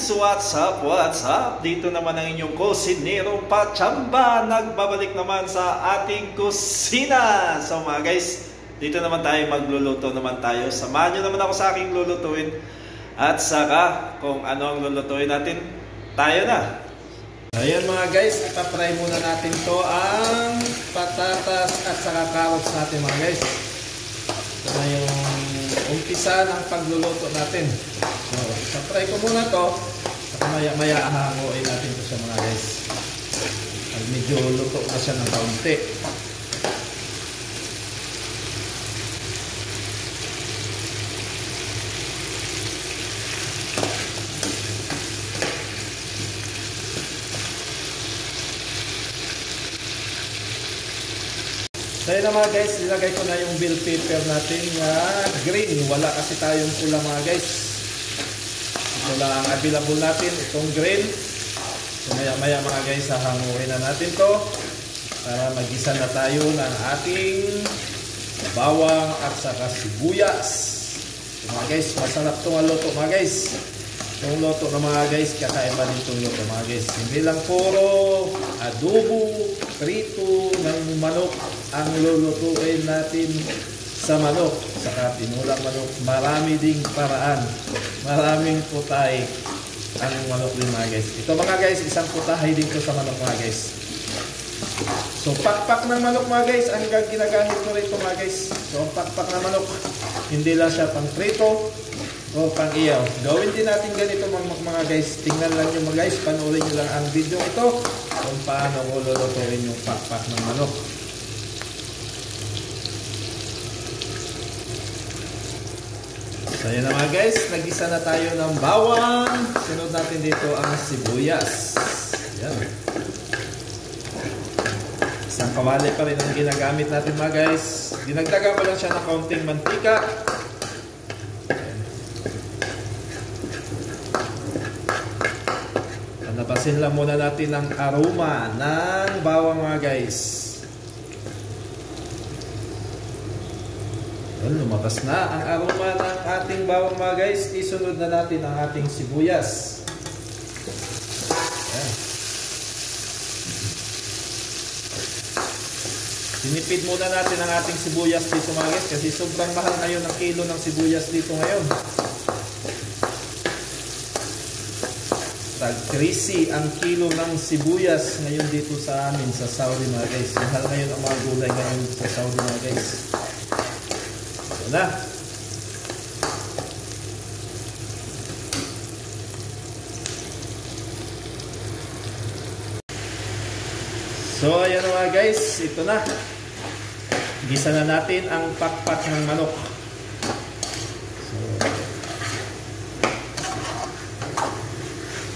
What's up? What's up? Dito naman ang inyong kusinero Pachamba. Nagbabalik naman sa ating kusina. So mga guys, dito naman tayo magluluto naman tayo. Samahan nyo naman ako sa aking lulutuin. At saka kung ano ang lulutuin natin, tayo na. Ayan mga guys, ipapry muna natin to ang patatas at saka carrots natin mga guys. Ito na yung umpisa ng pagluluto natin. So, ipapry ko muna to. Saka maya hahanguin natin ito sa mga guys. Pag medyo luto na siya ng kaunti. Dahil na mga guys, ilagay ko na yung bell pepper natin na green. Wala kasi tayong pula mga guys. Ito lang ang available natin, itong green. So maya mga guys, hahanguin na natin to para magisa na tayo ng ating bawang at saka sibuyas. So mga guys, masarap itong luto mga guys. Itong luto na mga guys, kakaiba din itong luto mga guys. Hindi lang puro adobo, prito ng manok ang lulutuin natin sa manok. Saka tinulang manok, marami ding paraan. Maraming putay ang manok din mga guys. Ito mga guys, isang putahay din ko sa manok mga guys. So pakpak ng manok mga guys, ang ginagamit ko rito mga guys. So pakpak ng manok, hindi lang siya pang prito o pang iyaw. Gawin din natin ganito mga guys. Tingnan lang nyo mga guys, panoorin nyo lang ang video ito kung paano ko lulutuin yung pakpak ng manok. So yun na mga guys, nagisa na tayo ng bawang. Sunod natin dito ang sibuyas. Yan. Isang kawali pa rin ang ginagamit natin mga guys. Dinagdagan ko lang siya ng kaunting mantika. Napasin lang muna natin ang aroma ng bawang mga guys. Lumabas na ang aroma ng ating bawang mga guys. Isunod na natin ang ating sibuyas. Ayan. Tinipid muna natin ang ating sibuyas dito mga guys kasi sobrang mahal ngayon ang kilo ng sibuyas dito ngayon. Tag-30 ang kilo ng sibuyas ngayon dito sa amin sa Saudi mga guys. Mahal ngayon ang mga gulay ngayon sa Saudi mga guys. Ito na. So ayan mga guys, ito na. Gisa na natin ang pakpak ng manok.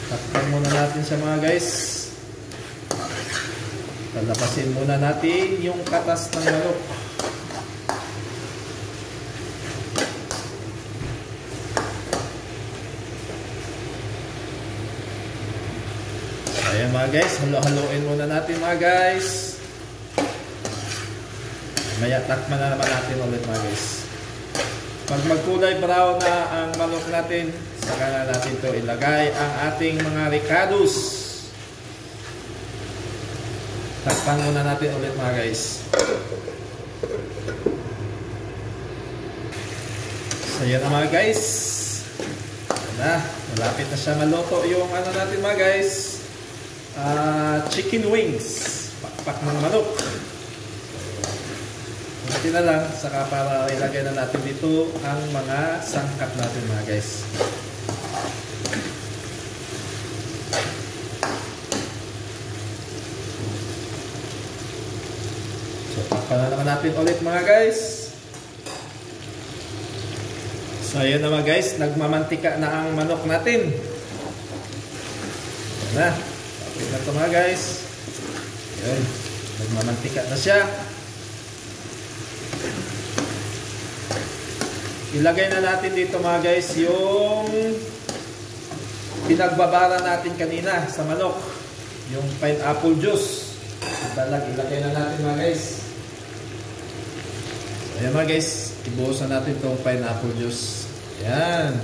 Takpan muna natin siya mga guys. Palabasin muna natin yung katas ng manok. Ayan mga guys, halo-haloin muna natin mga guys. Maya takman na naman natin ulit mga guys. Pag magkulay brown na ang manok natin, saka na natin ito ilagay ang ating mga ricados. Takpan muna natin ulit mga guys. So yan na mga guys. Na, malapit na siya maluto yung ano natin mga guys. Chicken wings. Pakpak ng manok. Kunti na lang, saka para ilagay na natin dito ang mga sangkap natin mga guys. So, pakpan na naman natin ulit mga guys. So, ayan na mga guys, nagmamantika na ang manok natin. Ayan na. Pakpan na ito mga guys. Ayan, nagmamantika na siya. Ilagay na natin dito mga guys yung pinagbabara natin kanina sa manok. Yung pineapple juice. Ilagay na natin mga guys. Ayan mga guys, ibuhos na natin itong pineapple juice. Ayan.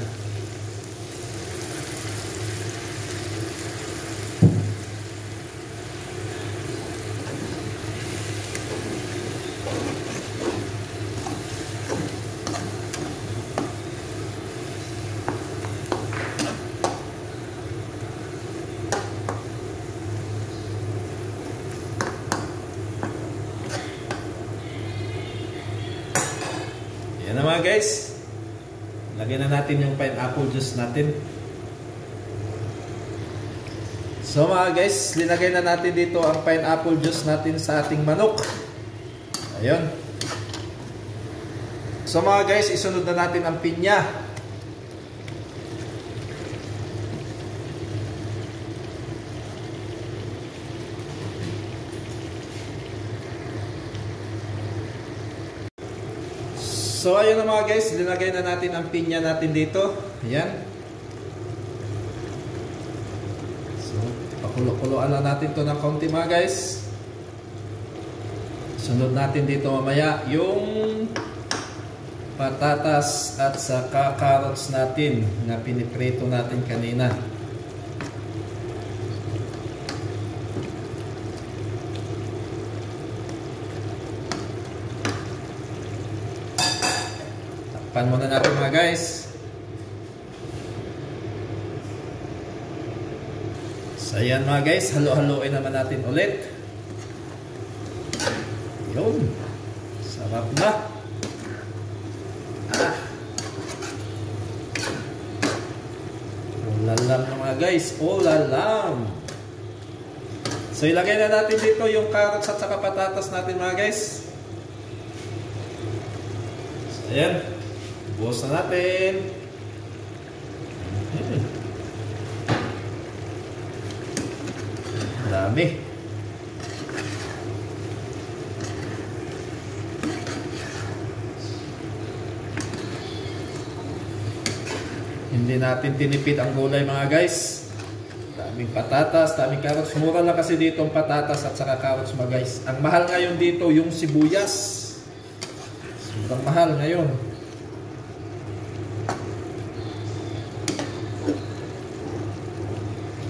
guys, lagyan na natin yung pineapple juice natin. So mga guys, linagay na natin dito ang pineapple juice natin sa ating manok. Ayun. So mga guys, isunod na natin ang pinya. So ayun na mga guys, linagay na natin ang pinya natin dito. Ayan. Pakulo-kuloan na natin to ng konti mga guys. Sunod natin dito mamaya yung patatas at saka carrots natin na piniprito natin kanina. Takpan muna natin mga guys. So ayan mga guys, halo-haloin naman natin ulit. Yun. Sarap na. Ulalam na mga guys. Ulalam. So ilagay na natin dito yung carrots at saka patatas natin mga guys. So ayan. Buhos na natin. Dami. Hindi natin tinipid ang gulay mga guys. Daming patatas, daming carrots. Mura lang kasi dito ang patatas at saka carrots mga guys. Ang mahal ngayon dito yung sibuyas. Sobrang mahal ngayon.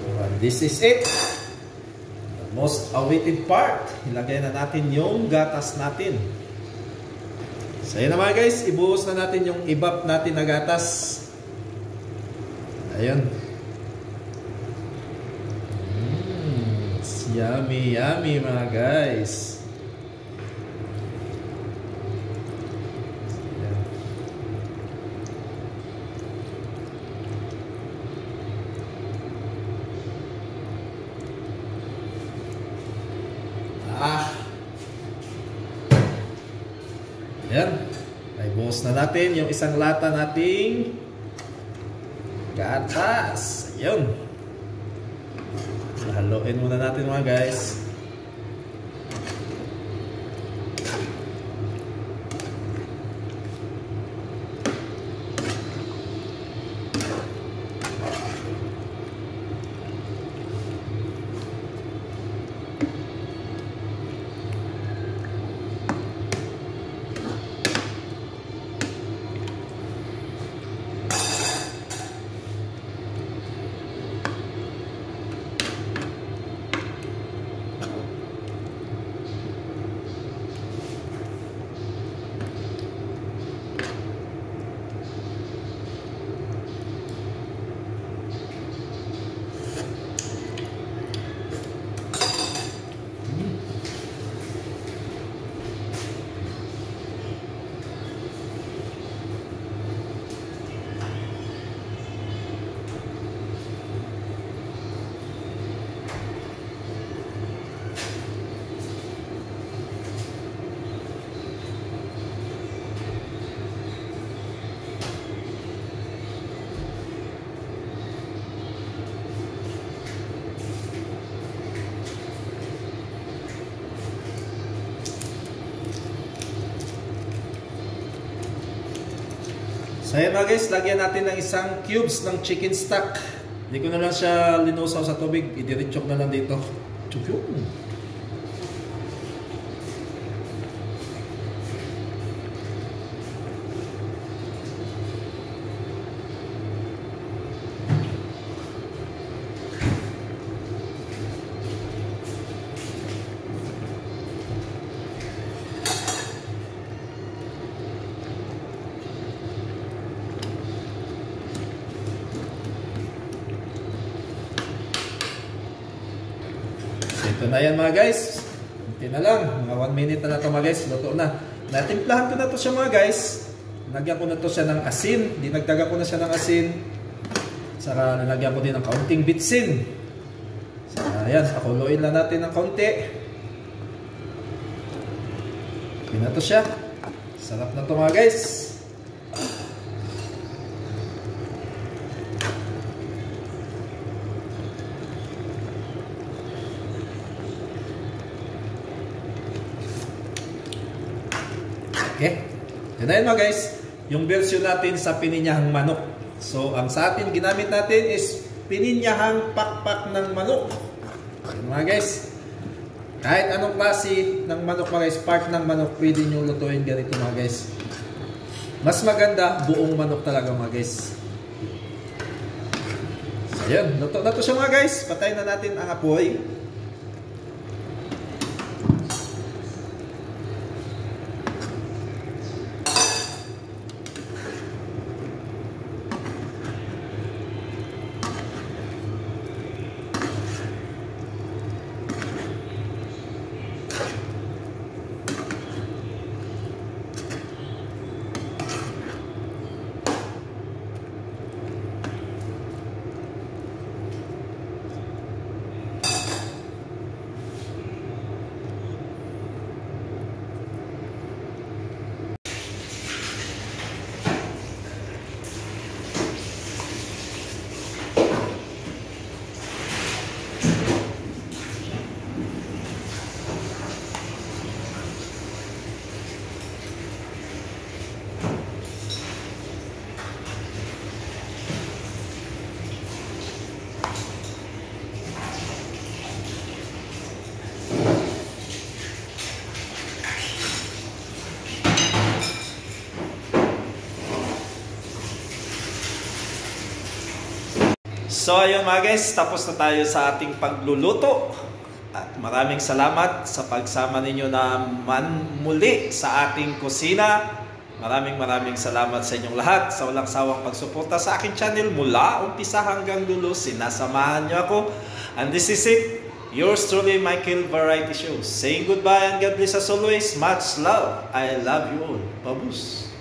So, this is it. Most awaited part, ilagay na natin yung gatas natin. So yun na mga guys, ibuhos na natin yung ibap natin na gatas. Ayun. Yummy, yummy mga guys. Ayan. Ay buhos na natin yung isang lata nating gatas. Ayun. Haluin muna natin mga guys. So ayan mga guys, lagyan natin ng isang cubes ng chicken stock. Hindi ko na lang siya linusaw sa tubig, idiretsyok na lang dito. Chukyum. Ito na yan mga guys. Kunti na lang. Mga 1 minute na to mga guys. Luto na. Natimplahan ko na to siya mga guys Nagyan ko na to siya ng asin. Dinagdagan ko na siya ng asin. Saka nalagyan ko din ng kaunting bitsin. Saka ayan, pakuluin lang natin ng kaunti. Okay na to siya. Sarap na to mga guys. Okay. Yun na yun mga guys. Yung version natin sa pininyahang manok. So, ang sa atin ginamit natin is pininyahang pakpak ng manok. Yun mga guys. Kahit anong klase ng manok mga guys, part ng manok, pwede nyo lutuin ganito mga guys. Mas maganda, buong manok talaga mga guys. So, yun. Luto na to siya mga guys. Patayin na natin ang apoy. So ayun mga guys, tapos na tayo sa ating pagluluto. At maraming salamat sa pagsama ninyo naman muli sa ating kusina. Maraming salamat sa inyong lahat sa walang sawang pagsuporta sa aking channel mula umpisa hanggang dulo. Sinasamahan niyo ako. And this is it. Yours truly, Michael Variety Show. Saying goodbye and God bless as always. Much love. I love you all. Babus.